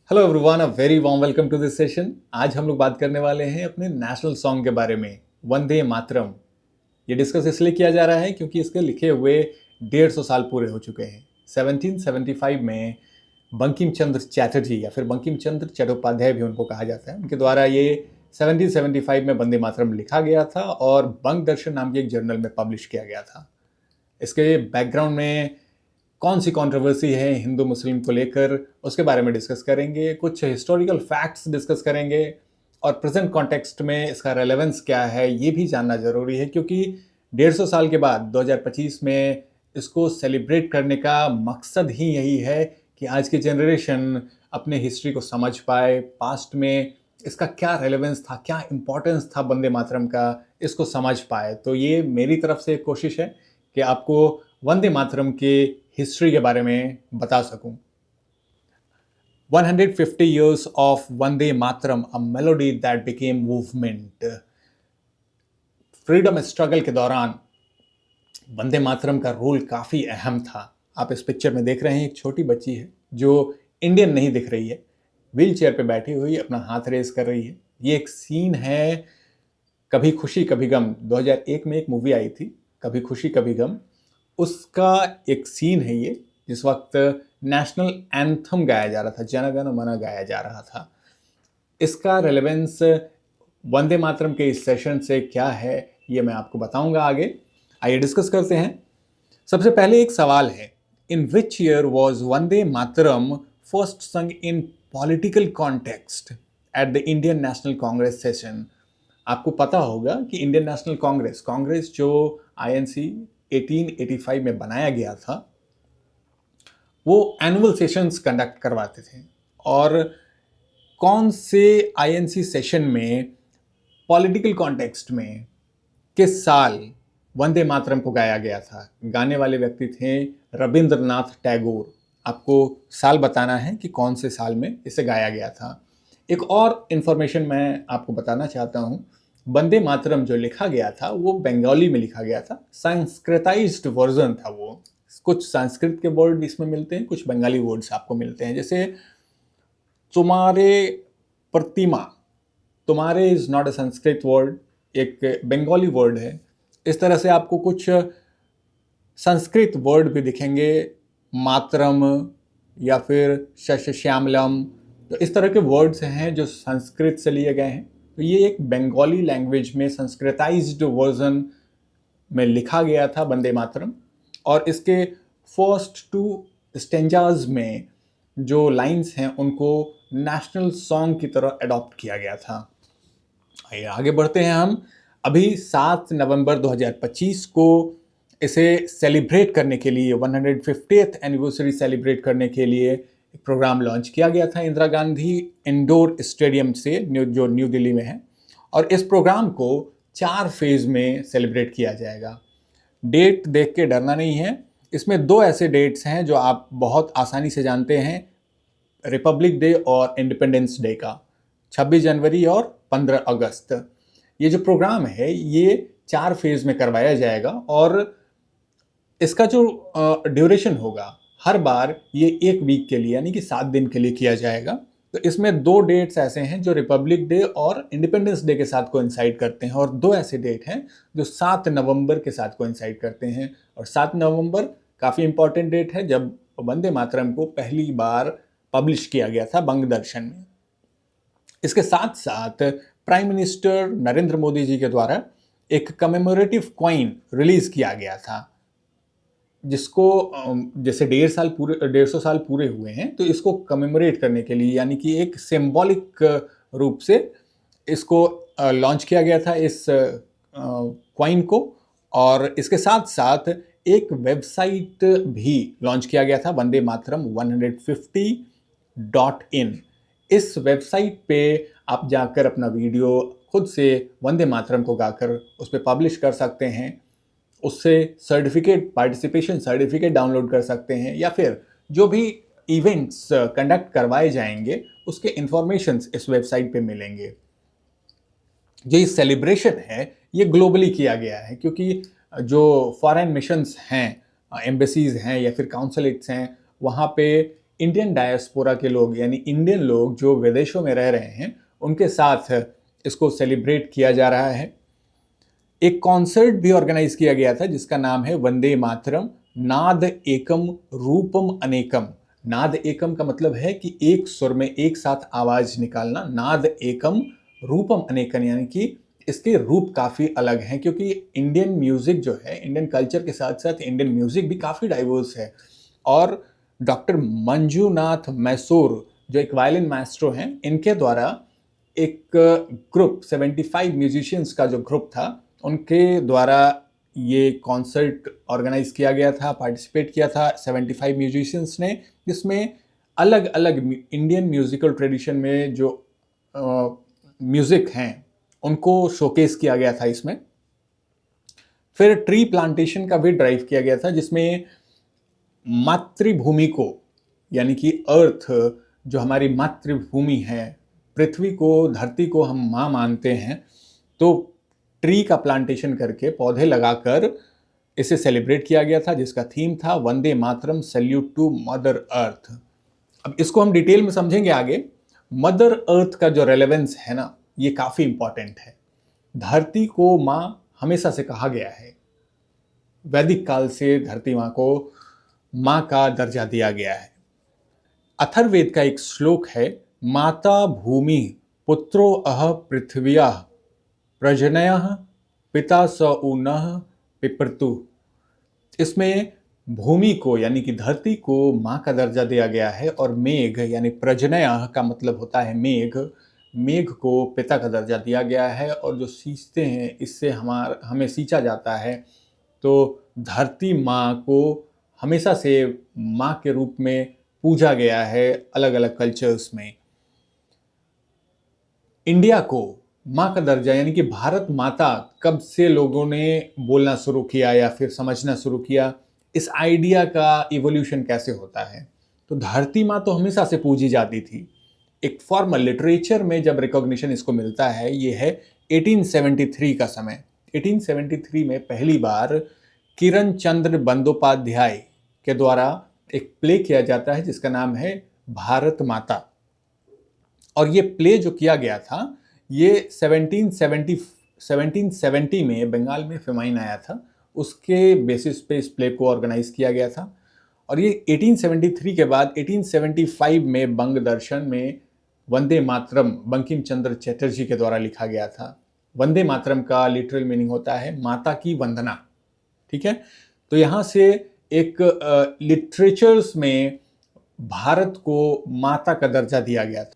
Hello everyone, a very warm welcome to this session. आज हम लोग बात करने वाले हैं अपने नेशनल सॉन्ग के बारे में, वंदे मातरम। ये डिस्कस इसलिए किया जा रहा है क्योंकि इसके लिखे हुए 150 साल पूरे हो चुके हैं। 1775 में बंकिम चंद्र चैटर्जी या फिर बंकिम चंद्र चट्टोपाध्याय भी उनको कहा जाता है, उनके द्वारा ये 1775 में वंदे मातरम लिखा गया था और बंग दर्शन नाम के एक जर्नल में पब्लिश किया गया था। इसके बैकग्राउंड में कौन सी कंट्रोवर्सी है हिंदू मुस्लिम को लेकर, उसके बारे में डिस्कस करेंगे। कुछ हिस्टोरिकल फैक्ट्स डिस्कस करेंगे और प्रेजेंट कॉन्टेक्स्ट में इसका रेलेवेंस क्या है ये भी जानना ज़रूरी है, क्योंकि 150 साल के बाद 2025 में इसको सेलिब्रेट करने का मकसद ही यही है कि आज की जनरेशन अपने हिस्ट्री को समझ पाए, पास्ट में इसका क्या रेलेवेंस था, क्या इम्पोर्टेंस था वंदे मातरम का, इसको समझ पाए। तो ये मेरी तरफ से एक कोशिश है कि आपको वंदे मातरम के हिस्ट्री के बारे में बता सकूं। 150 years of Vande Mataram, a melody that became movement। Freedom struggle के दौरान वंदे मातरम का रोल काफ़ी अहम था। आप इस पिक्चर में देख रहे हैं, एक छोटी बच्ची है जो इंडियन नहीं दिख रही है, व्हील चेयर पर बैठी हुई अपना हाथ रेस कर रही है। ये एक सीन है कभी खुशी कभी गम, 2001 में एक मूवी आई थी कभी खुशी कभी गम, उसका एक सीन है ये, जिस वक्त नेशनल एंथम गाया जा रहा था, जन गण मन गाया जा रहा था। इसका रेलेवेंस वंदे मातरम के इस सेशन से क्या है ये मैं आपको बताऊंगा आगे। आइए डिस्कस करते हैं। सबसे पहले एक सवाल है, in which year was Vande Mataram first sung in political context at the Indian National Congress session. आपको पता होगा कि इंडियन नेशनल कांग्रेस जो आईएनसी 1885 में बनाया गया था, वो एनुअल सेशंस कंडक्ट करवाते थे। और कौन से आईएनसी सेशन में पॉलिटिकल कॉन्टेक्स्ट में किस साल वंदे मातरम को गाया गया था? गाने वाले व्यक्ति थे रविंद्रनाथ टैगोर। आपको साल बताना है कि कौन से साल में इसे गाया गया था। एक और इंफॉर्मेशन मैं आपको बताना चाहता हूँ, वंदे मातरम जो लिखा गया था वो बंगाली में लिखा गया था, संस्कृताइज्ड वर्जन था वो। कुछ संस्कृत के वर्ड इसमें मिलते हैं, कुछ बंगाली वर्ड्स आपको मिलते हैं, जैसे तुम्हारे प्रतिमा, तुम्हारे is not a Sanskrit word, एक बंगाली वर्ड है। इस तरह से आपको कुछ संस्कृत वर्ड भी दिखेंगे, मातरम या फिर शश्यामलम। तो इस तरह के वर्ड्स हैं जो संस्कृत से लिए गए हैं। तो ये एक बंगाली लैंग्वेज में संस्कृताइज्ड वर्जन में लिखा गया था वंदे मातरम, और इसके फर्स्ट 2 स्टेंजाज में जो लाइंस हैं उनको नेशनल सॉन्ग की तरह अडॉप्ट किया गया था। आइए आगे बढ़ते हैं हम। अभी 7 नवंबर 2025 को इसे सेलिब्रेट करने के लिए, 150th एनिवर्सरी सेलिब्रेट करने के लिए एक प्रोग्राम लॉन्च किया गया था इंदिरा गांधी इंडोर स्टेडियम से, जो न्यू दिल्ली में है। और इस प्रोग्राम को 4 फेज में सेलिब्रेट किया जाएगा। डेट देख के डरना नहीं है, इसमें 2 ऐसे डेट्स हैं जो आप बहुत आसानी से जानते हैं, रिपब्लिक डे और इंडिपेंडेंस डे का, 26 जनवरी और 15 अगस्त। ये जो प्रोग्राम है ये 4 फेज में करवाया जाएगा और इसका जो ड्यूरेशन होगा, हर बार ये 1 वीक के लिए यानी कि 7 दिन के लिए किया जाएगा। तो इसमें 2 डेट्स ऐसे हैं जो रिपब्लिक डे और इंडिपेंडेंस डे के साथ कोइंसाइड करते हैं, और 2 ऐसे डेट हैं जो 7 नवंबर के साथ कोइंसाइड करते हैं। और 7 नवंबर काफ़ी इंपॉर्टेंट डेट है जब वंदे मातरम को पहली बार पब्लिश किया गया था बंग दर्शन में। इसके साथ साथ प्राइम मिनिस्टर नरेंद्र मोदी जी के द्वारा एक कमेमोरेटिव कॉइन रिलीज किया गया था, जिसको जैसे 150 साल पूरे हुए हैं, तो इसको कमेमोरेट करने के लिए यानी कि एक सिंबॉलिक रूप से इसको लॉन्च किया गया था, इस कॉइन को। और इसके साथ साथ एक वेबसाइट भी लॉन्च किया गया था, वंदे मातरम 150.in। इस वेबसाइट पे आप जाकर अपना वीडियो खुद से वंदे मातरम को गाकर उस पर पब्लिश कर सकते हैं, उससे सर्टिफिकेट, पार्टिसिपेशन सर्टिफिकेट डाउनलोड कर सकते हैं, या फिर जो भी इवेंट्स कंडक्ट करवाए जाएंगे उसके इंफॉर्मेशंस इस वेबसाइट पे मिलेंगे। जो ये सेलिब्रेशन है ये ग्लोबली किया गया है, क्योंकि जो फॉरेन मिशंस हैं, एम्बेसीज हैं या फिर काउंसलेट्स हैं, वहाँ पे इंडियन डायस्पोरा के लोग यानी इंडियन लोग जो विदेशों में रह रहे हैं उनके साथ इसको सेलिब्रेट किया जा रहा है। एक कॉन्सर्ट भी ऑर्गेनाइज किया गया था जिसका नाम है वंदे मातरम नाद एकम रूपम अनेकम। नाद एकम का मतलब है कि एक सुर में एक साथ आवाज निकालना, नाद एकम रूपम अनेकम यानी कि इसके रूप काफी अलग हैं, क्योंकि इंडियन म्यूजिक जो है, इंडियन कल्चर के साथ साथ इंडियन म्यूजिक भी काफी डाइवर्स है। और डॉक्टर मंजूनाथ मैसूर जो एक वायलिन मास्ट्रो हैं, इनके द्वारा एक ग्रुप 75 म्यूजिशियंस का जो ग्रुप था उनके द्वारा ये कॉन्सर्ट ऑर्गेनाइज किया गया था, पार्टिसिपेट किया था 75 म्यूजिशियंस ने, जिसमें अलग अलग इंडियन म्यूजिकल ट्रेडिशन में जो म्यूजिक हैं उनको शोकेस किया गया था इसमें। फिर ट्री प्लांटेशन का भी ड्राइव किया गया था जिसमें मातृभूमि को यानी कि अर्थ जो हमारी मातृभूमि है, पृथ्वी को, धरती को हम माँ मानते हैं, तो ट्री का प्लांटेशन करके पौधे लगाकर इसे सेलिब्रेट किया गया था जिसका थीम था Vande Mataram salute to mother earth. अब इसको हम डिटेल में समझेंगे आगे। मदर अर्थ का जो रेलेवेंस है ना, ये काफी इंपॉर्टेंट है। धरती को माँ हमेशा से कहा गया है, वैदिक काल से धरती माँ को माँ का दर्जा दिया गया है। अथर्ववेद का एक श्लोक है, माता भूमि पुत्रो अह पृथ्व्या प्रजनयः पिता स ऊनः पिपृतु। इसमें भूमि को यानी कि धरती को माँ का दर्जा दिया गया है और मेघ यानी प्रजनयः का मतलब होता है मेघ, मेघ को पिता का दर्जा दिया गया है। और जो सींचते हैं इससे हमें सींचा जाता है, तो धरती माँ को हमेशा से माँ के रूप में पूजा गया है अलग अलग कल्चर्स में। इंडिया को माँ का दर्जा यानी कि भारत माता कब से लोगों ने बोलना शुरू किया या फिर समझना शुरू किया, इस आइडिया का इवोल्यूशन कैसे होता है। तो धरती माँ तो हमेशा से पूजी जाती थी। एक फॉर्मल लिटरेचर में जब रिकॉग्निशन इसको मिलता है, ये है 1873 का समय। 1873 में पहली बार किरण चंद्र बंदोपाध्याय के द्वारा एक प्ले किया जाता है जिसका नाम है भारत माता। और ये प्ले जो किया गया था ये 1770 में बंगाल में फेमाइन आया था, उसके बेसिस पे इस प्ले को ऑर्गेनाइज किया गया था। और ये 1873 के बाद 1875 में बंग दर्शन में वंदे मातरम बंकिम चंद्र चटर्जी के द्वारा लिखा गया था। वंदे मातरम का लिटरल मीनिंग होता है माता की वंदना, ठीक है। तो यहाँ से एक लिटरेचर्स में भारत को माता का दर्जा दिया गया था।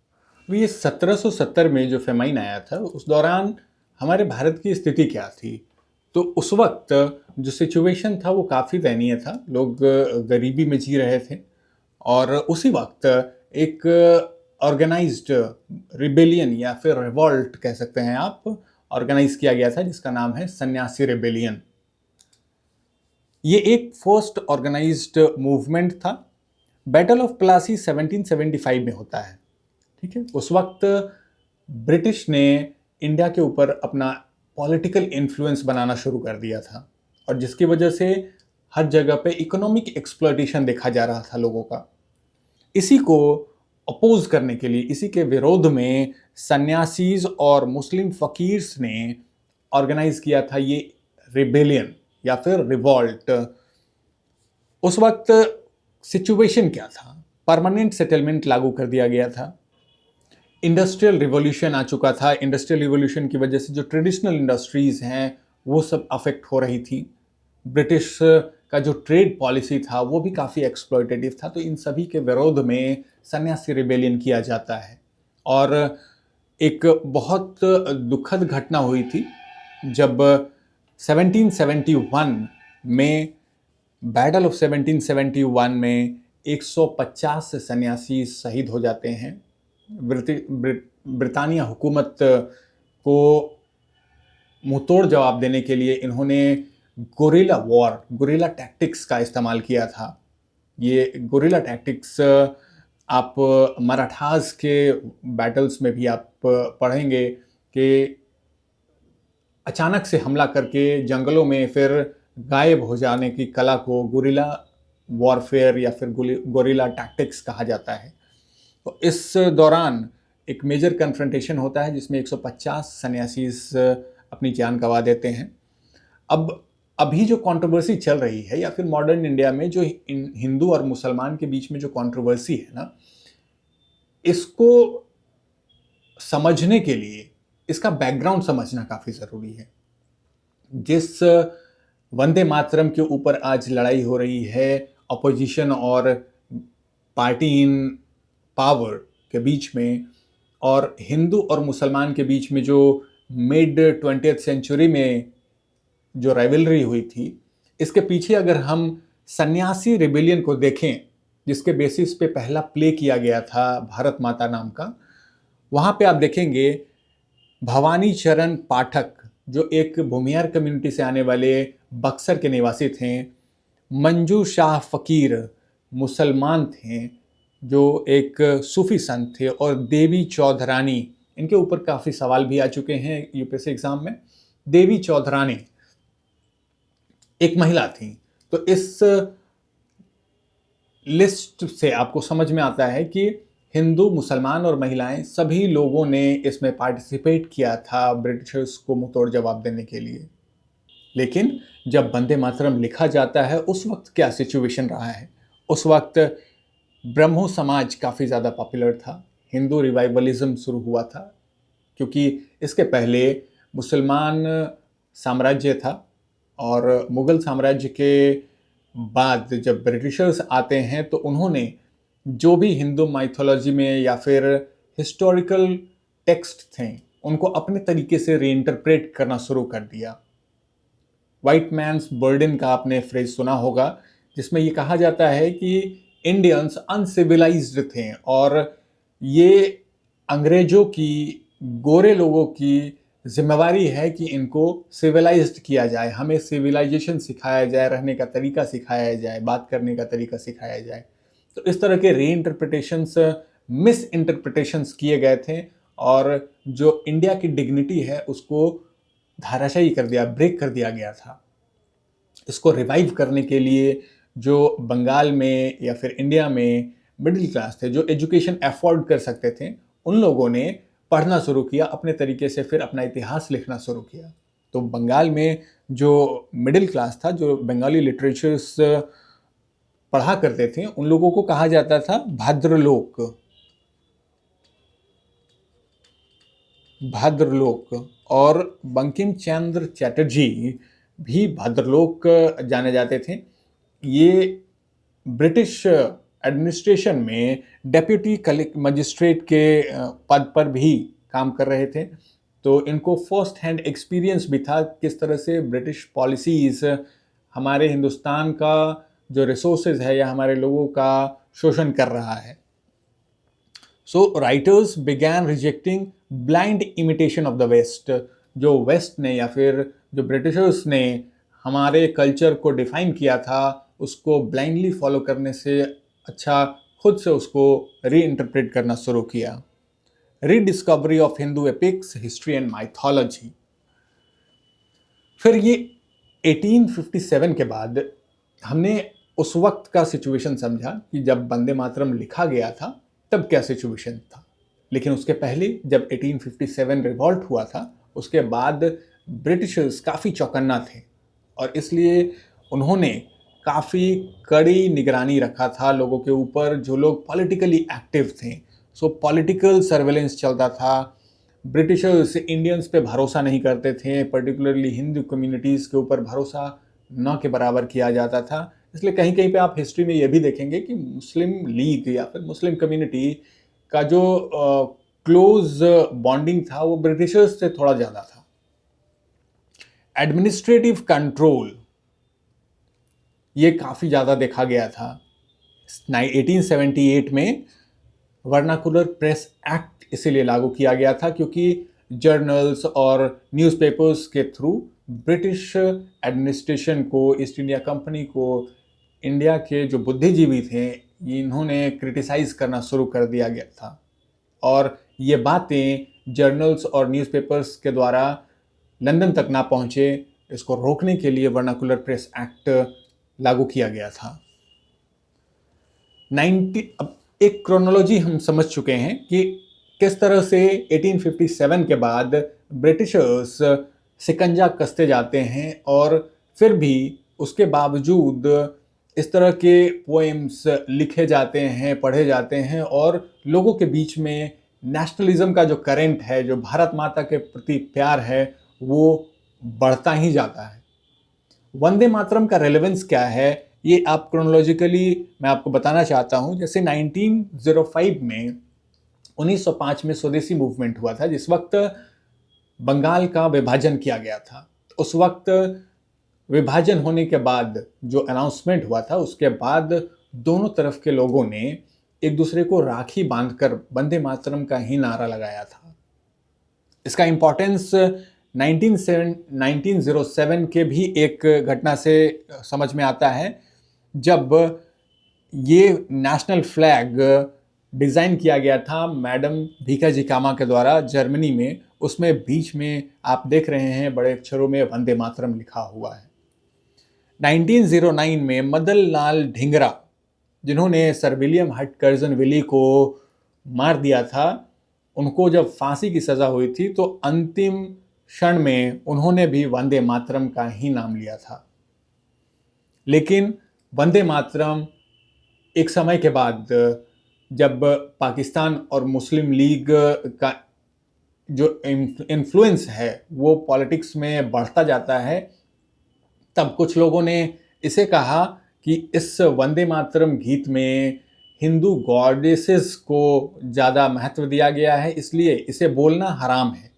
ये 1770 में जो फेमाइन आया था उस दौरान हमारे भारत की स्थिति क्या थी, तो उस वक्त जो सिचुएशन था वो काफ़ी दयनीय था। लोग गरीबी में जी रहे थे और उसी वक्त एक ऑर्गेनाइज्ड रिबेलियन या फिर रिवॉल्ट कह सकते हैं आप, ऑर्गेनाइज किया गया था जिसका नाम है सन्यासी रिबेलियन। ये एक फर्स्ट ऑर्गेनाइज्ड मूवमेंट था। बैटल ऑफ प्लासी 1775 में होता है, ठीक है। उस वक्त ब्रिटिश ने इंडिया के ऊपर अपना पॉलिटिकल इन्फ्लुएंस बनाना शुरू कर दिया था और जिसकी वजह से हर जगह पे इकोनॉमिक एक्सप्लॉयटेशन देखा जा रहा था लोगों का। इसी को अपोज करने के लिए, इसी के विरोध में सन्यासीज और मुस्लिम फकीर्स ने ऑर्गेनाइज किया था ये रिबेलियन या फिर रिवॉल्ट। उस वक्त सिचुएशन क्या था, परमानेंट सेटलमेंट लागू कर दिया गया था, इंडस्ट्रियल रिवॉल्यूशन आ चुका था। इंडस्ट्रियल रिवॉल्यूशन की वजह से जो ट्रेडिशनल इंडस्ट्रीज हैं वो सब अफेक्ट हो रही थी। ब्रिटिश का जो ट्रेड पॉलिसी था वो भी काफ़ी एक्सप्लॉयटेटिव था। तो इन सभी के विरोध में सन्यासी रिबेलियन किया जाता है। और एक बहुत दुखद घटना हुई थी जब 1771 में, बैटल ऑफ 1771 में 150 सन्यासी शहीद हो जाते हैं। ब्रितानिया हुकूमत को मुंहतोड़ जवाब देने के लिए इन्होंने गोरिल्ला वॉर, गोरिल्ला टैक्टिक्स का इस्तेमाल किया था। ये गोरिल्ला टैक्टिक्स आप मराठास के बैटल्स में भी आप पढ़ेंगे कि अचानक से हमला करके जंगलों में फिर गायब हो जाने की कला को गोरिल्ला वॉरफेयर या फिर गोरिल्ला टैक्टिक्स कहा जाता है। तो इस दौरान एक मेजर कन्फ्रंटेशन होता है जिसमें 150 सन्यासी अपनी जान गंवा देते हैं। अब अभी जो कंट्रोवर्सी चल रही है या फिर मॉडर्न इंडिया में जो हिंदू और मुसलमान के बीच में जो कंट्रोवर्सी है ना, इसको समझने के लिए इसका बैकग्राउंड समझना काफी जरूरी है। जिस वंदे मातरम के ऊपर आज लड़ाई हो रही है अपोजिशन और पार्टी इन पावर के बीच में, और हिंदू और मुसलमान के बीच में जो मिड 20th सेंचुरी में जो राइवलरी हुई थी, इसके पीछे अगर हम सन्यासी रिबेलियन को देखें जिसके बेसिस पे पहला प्ले किया गया था भारत माता नाम का, वहाँ पे आप देखेंगे भवानी चरण पाठक जो एक भूमियार कम्युनिटी से आने वाले बक्सर के निवासी थे, मंजू शाह फकीर मुसलमान थे जो एक सूफी संत थे, और देवी चौधरानी, इनके ऊपर काफ़ी सवाल भी आ चुके हैं यूपीएससी एग्जाम में। देवी चौधरानी एक महिला थी। तो इस लिस्ट से आपको समझ में आता है कि हिंदू, मुसलमान और महिलाएं सभी लोगों ने इसमें पार्टिसिपेट किया था ब्रिटिशर्स को मुंहतोड़ जवाब देने के लिए। लेकिन जब वंदे मातरम लिखा जाता है उस वक्त क्या सिचुएशन रहा है? उस वक्त ब्रह्मो समाज काफ़ी ज़्यादा पॉपुलर था, हिंदू रिवाइवलिज्म शुरू हुआ था, क्योंकि इसके पहले मुसलमान साम्राज्य था और मुग़ल साम्राज्य के बाद जब ब्रिटिशर्स आते हैं तो उन्होंने जो भी हिंदू माइथोलॉजी में या फिर हिस्टोरिकल टेक्स्ट थे उनको अपने तरीके से रीइंटरप्रेट करना शुरू कर दिया। वाइट मैन्स बर्डन का आपने फ्रेज सुना होगा, जिसमें ये कहा जाता है कि इंडियंस अनसिविलाइज्ड थे और ये अंग्रेजों की, गोरे लोगों की जिम्मेवारी है कि इनको सिविलाइज्ड किया जाए, हमें सिविलाइजेशन सिखाया जाए, रहने का तरीका सिखाया जाए, बात करने का तरीका सिखाया जाए। तो इस तरह के रीइंटरप्रिटेशंस, मिस इंटरप्रिटेशंस किए गए थे और जो इंडिया की डिग्निटी है उसको धाराशायी कर दिया, ब्रेक कर दिया गया था। इसको रिवाइव करने के लिए जो बंगाल में या फिर इंडिया में मिडिल क्लास थे, जो एजुकेशन अफोर्ड कर सकते थे, उन लोगों ने पढ़ना शुरू किया, अपने तरीके से फिर अपना इतिहास लिखना शुरू किया। तो बंगाल में जो मिडिल क्लास था, जो बंगाली लिटरेचर्स पढ़ा करते थे, उन लोगों को कहा जाता था भद्रलोक। भद्रलोक। और बंकिम चंद्र चटर्जी भी भद्रलोक जाने जाते थे। ये ब्रिटिश एडमिनिस्ट्रेशन में डेप्यूटी मजिस्ट्रेट के पद पर भी काम कर रहे थे। तो इनको फर्स्ट हैंड एक्सपीरियंस भी था किस तरह से ब्रिटिश पॉलिसीज हमारे हिंदुस्तान का जो रिसोर्सेज है या हमारे लोगों का शोषण कर रहा है। So writers began rejecting blind imitation of the West. जो वेस्ट ने या फिर जो ब्रिटिशर्स ने हमारे कल्चर को डिफाइन किया था, उसको ब्लाइंडली फॉलो करने से अच्छा खुद से उसको री इंटरप्रेट करना शुरू किया। Rediscovery of Hindu epics, history and mythology. फिर ये 1857 के बाद हमने उस वक्त का सिचुएशन समझा कि जब वंदे मातरम लिखा गया था तब क्या सिचुएशन था। लेकिन उसके पहले जब 1857 रिवॉल्ट हुआ था, उसके बाद ब्रिटिशर्स काफ़ी चौकन्ना थे और इसलिए उन्होंने काफ़ी कड़ी निगरानी रखा था लोगों के ऊपर जो लोग पॉलिटिकली एक्टिव थे। सो पॉलिटिकल सर्वेलेंस चलता था। ब्रिटिशर्स इंडियंस पे भरोसा नहीं करते थे, पर्टिकुलरली हिंदू कम्युनिटीज़ के ऊपर भरोसा न के बराबर किया जाता था। इसलिए कहीं कहीं पे आप हिस्ट्री में ये भी देखेंगे कि मुस्लिम लीग या फिर मुस्लिम कम्युनिटी का जो क्लोज बॉन्डिंग था वो ब्रिटिशर्स से थोड़ा ज़्यादा था। एडमिनिस्ट्रेटिव कंट्रोल ये काफ़ी ज़्यादा देखा गया था। 1878 में वर्नाकुलर प्रेस एक्ट इसीलिए लागू किया गया था क्योंकि जर्नल्स और न्यूज़पेपर्स के थ्रू ब्रिटिश एडमिनिस्ट्रेशन को, ईस्ट इंडिया कंपनी को, इंडिया के जो बुद्धिजीवी थे इन्होंने क्रिटिसाइज़ करना शुरू कर दिया गया था। और ये बातें जर्नल्स और न्यूज़पेपर्स के द्वारा लंदन तक ना पहुँचे, इसको रोकने के लिए वर्नाकुलर प्रेस एक्ट लागू किया गया था। अब एक क्रोनोलॉजी हम समझ चुके हैं कि किस तरह से 1857 के बाद ब्रिटिशर्स शिकंजा कसते जाते हैं और फिर भी उसके बावजूद इस तरह के पोएम्स लिखे जाते हैं, पढ़े जाते हैं और लोगों के बीच में नेशनलिज्म का जो करंट है, जो भारत माता के प्रति प्यार है, वो बढ़ता ही जाता है। वंदे मातरम का रेलेवेंस क्या है, ये आप क्रोनोलॉजिकली मैं आपको बताना चाहता हूं। जैसे 1905 में 1905 में स्वदेशी मूवमेंट हुआ था, जिस वक्त बंगाल का विभाजन किया गया था। उस वक्त विभाजन होने के बाद जो अनाउंसमेंट हुआ था, उसके बाद दोनों तरफ के लोगों ने एक दूसरे को राखी बांधकर वंदे मातरम का ही नारा लगाया था। इसका इंपॉर्टेंस 1907 के भी एक घटना से समझ में आता है, जब ये नेशनल फ्लैग डिज़ाइन किया गया था मैडम भीखाजी कामा के द्वारा जर्मनी में। उसमें बीच में आप देख रहे हैं बड़े अक्षरों में वंदे मातरम लिखा हुआ है। 1909 में मदन लाल ढींगरा, जिन्होंने सर विलियम हटकर्जन विली को मार दिया था, उनको जब फांसी की सज़ा हुई थी तो अंतिम क्षण में उन्होंने भी वंदे मातरम का ही नाम लिया था। लेकिन वंदे मातरम एक समय के बाद, जब पाकिस्तान और मुस्लिम लीग का जो इन्फ्लुएंस है वो पॉलिटिक्स में बढ़ता जाता है, तब कुछ लोगों ने इसे कहा कि इस वंदे मातरम गीत में हिंदू गॉडेसेस को ज़्यादा महत्व दिया गया है, इसलिए इसे बोलना हराम है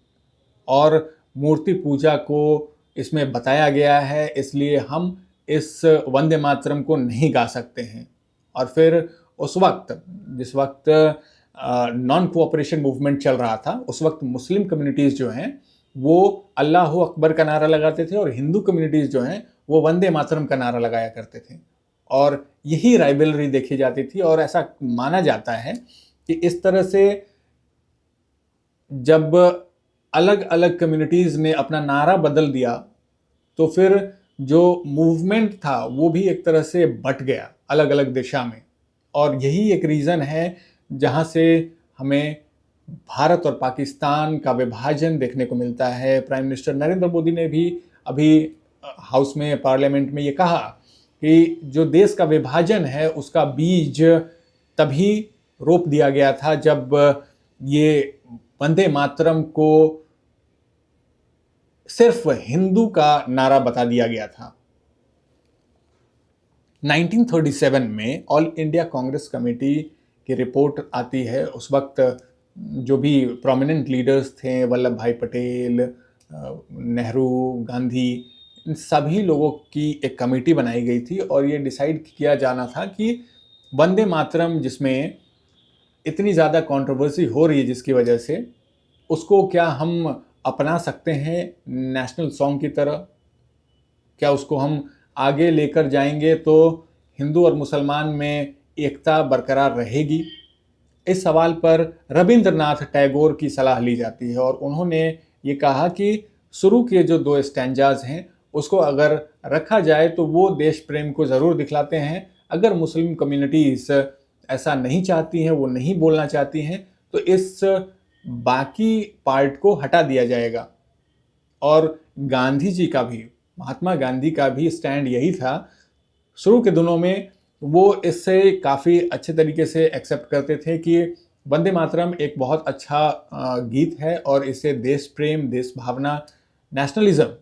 और मूर्ति पूजा को इसमें बताया गया है, इसलिए हम इस वंदे मातरम को नहीं गा सकते हैं। और फिर उस वक्त, जिस वक्त नॉन कोऑपरेशन मूवमेंट चल रहा था, उस वक्त मुस्लिम कम्युनिटीज़ जो हैं वो अल्लाह अकबर का नारा लगाते थे और हिंदू कम्युनिटीज़ जो हैं वो वंदे मातरम का नारा लगाया करते थे। और यही राइवलरी देखी जाती थी और ऐसा माना जाता है कि इस तरह से जब अलग अलग कम्युनिटीज़ ने अपना नारा बदल दिया तो फिर जो मूवमेंट था वो भी एक तरह से बट गया अलग अलग दिशा में। और यही एक रीज़न है जहाँ से हमें भारत और पाकिस्तान का विभाजन देखने को मिलता है। प्राइम मिनिस्टर नरेंद्र मोदी ने भी अभी हाउस में, पार्लियामेंट में ये कहा कि जो देश का विभाजन है उसका बीज तभी रोप दिया गया था जब ये वंदे मातरम को सिर्फ हिंदू का नारा बता दिया गया था। 1937 में ऑल इंडिया कांग्रेस कमेटी की रिपोर्ट आती है। उस वक्त जो भी प्रोमिनेंट लीडर्स थे, वल्लभ भाई पटेल, नेहरू, गांधी, इन सभी लोगों की एक कमेटी बनाई गई थी और ये डिसाइड किया जाना था कि वंदे मातरम, जिसमें इतनी ज़्यादा कंट्रोवर्सी हो रही है जिसकी वजह से, उसको क्या हम अपना सकते हैं नेशनल सॉन्ग की तरह? क्या उसको हम आगे लेकर जाएंगे तो हिंदू और मुसलमान में एकता बरकरार रहेगी? इस सवाल पर रविंद्रनाथ टैगोर की सलाह ली जाती है और उन्होंने ये कहा कि शुरू के जो 2 स्टैंजाज हैं उसको अगर रखा जाए तो वो देश प्रेम को ज़रूर दिखलाते हैं। अगर मुस्लिम कम्युनिटीज़ ऐसा नहीं चाहती हैं, वो नहीं बोलना चाहती हैं, तो इस बाकी पार्ट को हटा दिया जाएगा। और गांधी जी का भी, महात्मा गांधी का भी स्टैंड यही था। शुरू के दिनों में वो इससे काफ़ी अच्छे तरीके से एक्सेप्ट करते थे कि वंदे मातरम एक बहुत अच्छा गीत है और इससे देश प्रेम, देश भावना, नेशनलिज्म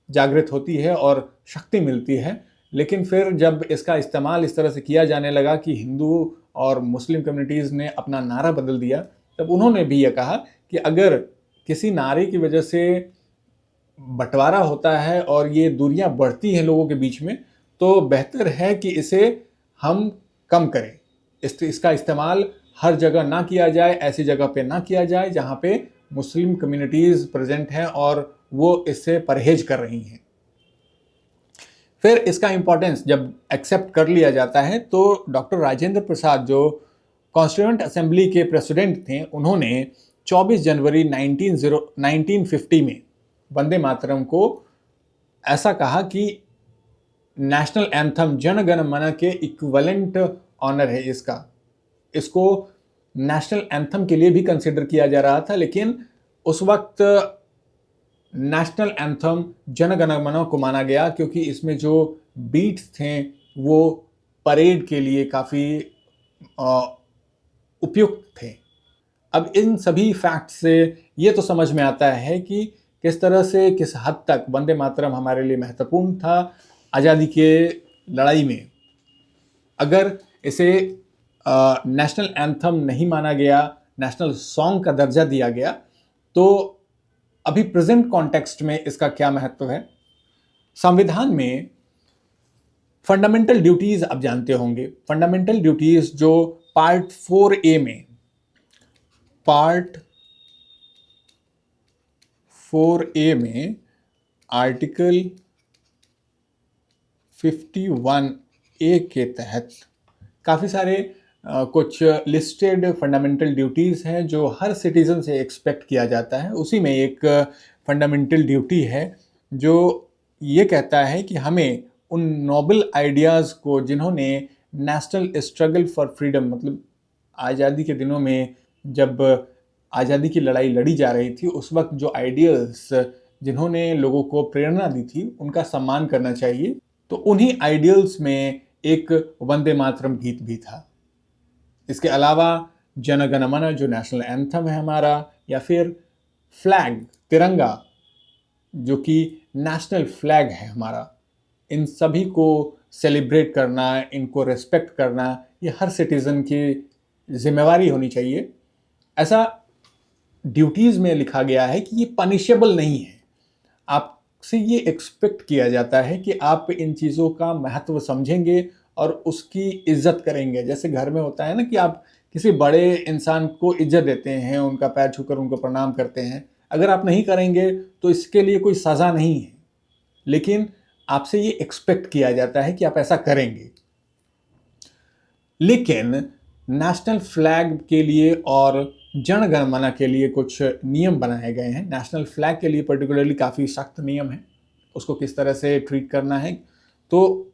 जागृत होती है और शक्ति मिलती है। लेकिन फिर जब इसका इस्तेमाल इस तरह से किया जाने लगा कि हिंदू और मुस्लिम कम्युनिटीज़ ने अपना नारा बदल दिया, तब उन्होंने भी यह कहा कि अगर किसी नारे की वजह से बंटवारा होता है और ये दूरियां बढ़ती हैं लोगों के बीच में, तो बेहतर है कि इसे हम कम करें। इसका इस्तेमाल हर जगह ना किया जाए, ऐसी जगह पे ना किया जाए जहाँ पे मुस्लिम कम्युनिटीज़ प्रेजेंट हैं और वो इससे परहेज कर रही हैं। फिर इसका इम्पोर्टेंस जब एक्सेप्ट कर लिया जाता है तो डॉक्टर राजेंद्र प्रसाद, जो कॉन्स्टिट्यूएंट असेंबली के प्रेसिडेंट थे, उन्होंने 24 जनवरी 1950 में वंदे मातरम को ऐसा कहा कि नेशनल एंथम जन गण मन के इक्विवेलेंट ऑनर है इसका, इसको नेशनल एंथम के लिए भी कंसिडर किया जा रहा था, लेकिन उस वक्त नेशनल एंथम जन गण मन को माना गया क्योंकि इसमें जो बीट्स थे वो परेड के लिए काफ़ी उपयुक्त थे। अब इन सभी फैक्ट से ये तो समझ में आता है कि किस तरह से, किस हद तक वंदे मातरम हमारे लिए महत्वपूर्ण था आज़ादी के लड़ाई में। अगर इसे नेशनल एंथम नहीं माना गया, नेशनल सॉन्ग का दर्जा दिया गया, तो अभी प्रेजेंट कॉन्टेक्स्ट में इसका क्या महत्व है। संविधान में फंडामेंटल ड्यूटीज आप जानते होंगे, फंडामेंटल ड्यूटीज जो पार्ट 4A में, पार्ट 4A में आर्टिकल 51A के तहत काफ़ी सारे कुछ लिस्टेड फंडामेंटल ड्यूटीज़ हैं जो हर सिटीज़न से एक्सपेक्ट किया जाता है। उसी में एक फंडामेंटल ड्यूटी है जो ये कहता है कि हमें उन नोबल आइडियाज़ को जिन्होंने नेशनल स्ट्रगल फॉर फ्रीडम, मतलब आज़ादी के दिनों में जब आज़ादी की लड़ाई लड़ी जा रही थी, उस वक्त जो आइडियल्स जिन्होंने लोगों को प्रेरणा दी थी, उनका सम्मान करना चाहिए। तो उन्हीं आइडियल्स में एक वंदे मातरम गीत भी था। इसके अलावा जन गण मन जो नेशनल एंथम है हमारा, या फिर फ्लैग, तिरंगा जो कि नेशनल फ्लैग है हमारा, इन सभी को सेलिब्रेट करना, इनको रेस्पेक्ट करना, ये हर सिटीज़न की जिम्मेवारी होनी चाहिए। ऐसा ड्यूटीज़ में लिखा गया है कि ये पनिशेबल नहीं है। आपसे ये एक्सपेक्ट किया जाता है कि आप इन चीज़ों का महत्व समझेंगे और उसकी इज्जत करेंगे। जैसे घर में होता है ना कि आप किसी बड़े इंसान को इज्जत देते हैं, उनका पैर छूकर उनको प्रणाम करते हैं। अगर आप नहीं करेंगे तो इसके लिए कोई सज़ा नहीं है, लेकिन आपसे ये एक्सपेक्ट किया जाता है कि आप ऐसा करेंगे। लेकिन नेशनल फ्लैग के लिए और जन गण मन के लिए कुछ नियम बनाए गए हैं। नेशनल फ्लैग के लिए पर्टिकुलरली काफ़ी सख्त नियम है, उसको किस तरह से ट्रीट करना है। तो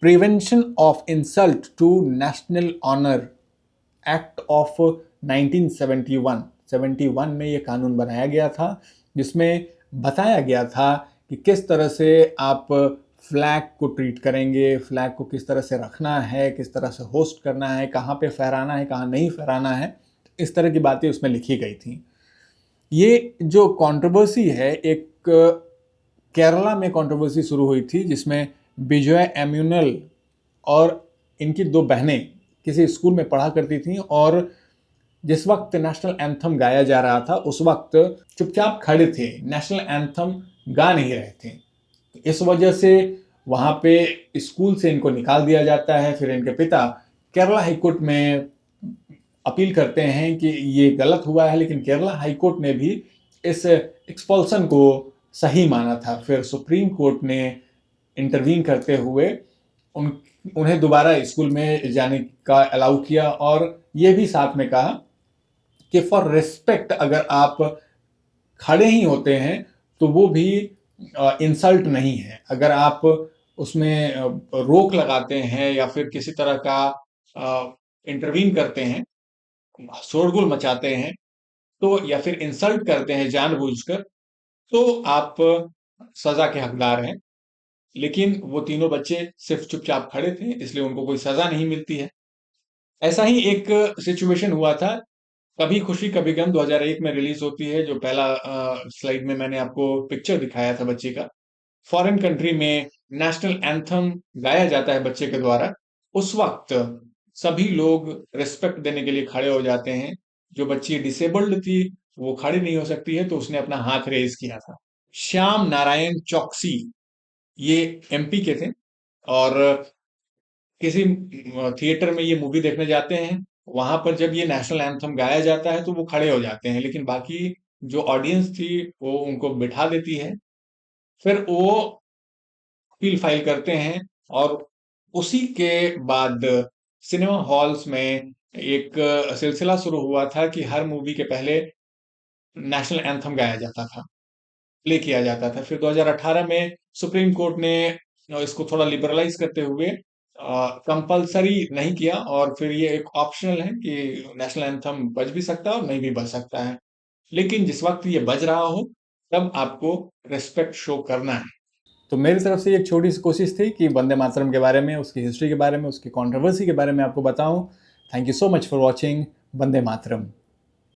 prevention of insult to national honour act of 1971 में ये कानून बनाया गया था, जिसमें बताया गया था कि किस तरह से आप फ्लैग को ट्रीट करेंगे, फ्लैग को किस तरह से रखना है, किस तरह से होस्ट करना है, कहाँ पे फहराना है, कहाँ नहीं फहराना है, इस तरह की बातें उसमें लिखी गई थी। ये जो कंट्रोवर्सी है, एक केरला में कंट्रोवर्सी शुरू हुई थी जिसमें विजय एम्यूनल और इनकी दो बहनें किसी स्कूल में पढ़ा करती थीं, और जिस वक्त नेशनल एंथम गाया जा रहा था उस वक्त चुपचाप खड़े थे, नेशनल एंथम गा नहीं रहे थे। इस वजह से वहाँ पे स्कूल से इनको निकाल दिया जाता है। फिर इनके पिता केरला हाई कोर्ट में अपील करते हैं कि ये गलत हुआ है, लेकिन केरला हाई कोर्ट ने भी इस एक्सपल्सन को सही माना था। फिर सुप्रीम कोर्ट ने इंटरवीन करते हुए उन्हें दोबारा स्कूल में जाने का अलाउ किया, और ये भी साथ में कहा कि फॉर रिस्पेक्ट अगर आप खड़े ही होते हैं तो वो भी इंसल्ट नहीं है। अगर आप उसमें रोक लगाते हैं या फिर किसी तरह का इंटरवीन करते हैं, शोरगुल मचाते हैं, तो या फिर इंसल्ट करते हैं जानबूझकर, तो आप सजा के हकदार हैं। लेकिन वो तीनों बच्चे सिर्फ चुपचाप खड़े थे, इसलिए उनको कोई सजा नहीं मिलती है। ऐसा ही एक सिचुएशन हुआ था कभी खुशी कभी गम, 2001 में रिलीज होती है, जो पहला स्लाइड में मैंने आपको पिक्चर दिखाया था बच्चे का। फॉरेन कंट्री में नेशनल एंथम गाया जाता है बच्चे के द्वारा, उस वक्त सभी लोग रिस्पेक्ट देने के लिए खड़े हो जाते हैं। जो बच्ची डिसेबल्ड थी वो खड़ी नहीं हो सकती है, तो उसने अपना हाथ रेज किया था। श्याम नारायण चौकसी ये एमपी के थे, और किसी थिएटर में ये मूवी देखने जाते हैं। वहां पर जब ये नेशनल एंथम गाया जाता है तो वो खड़े हो जाते हैं, लेकिन बाकी जो ऑडियंस थी वो उनको बिठा देती है। फिर वो अपील फाइल करते हैं, और उसी के बाद सिनेमा हॉल्स में एक सिलसिला शुरू हुआ था कि हर मूवी के पहले नेशनल एंथम गाया जाता था, प्ले किया जाता था। फिर 2018 में सुप्रीम कोर्ट ने इसको थोड़ा लिबरलाइज करते हुए कंपल्सरी नहीं किया, और फिर ये एक ऑप्शनल है कि नेशनल एंथम बज भी सकता है और नहीं भी बज सकता है। लेकिन जिस वक्त ये बज रहा हो तब आपको रिस्पेक्ट शो करना है। तो मेरी तरफ से एक छोटी सी कोशिश थी कि वंदे मातरम के बारे में, उसकी हिस्ट्री के बारे में, उसकी कंट्रोवर्सी के बारे में आपको बताऊं। Thank you so much for watching. Vande Mataram.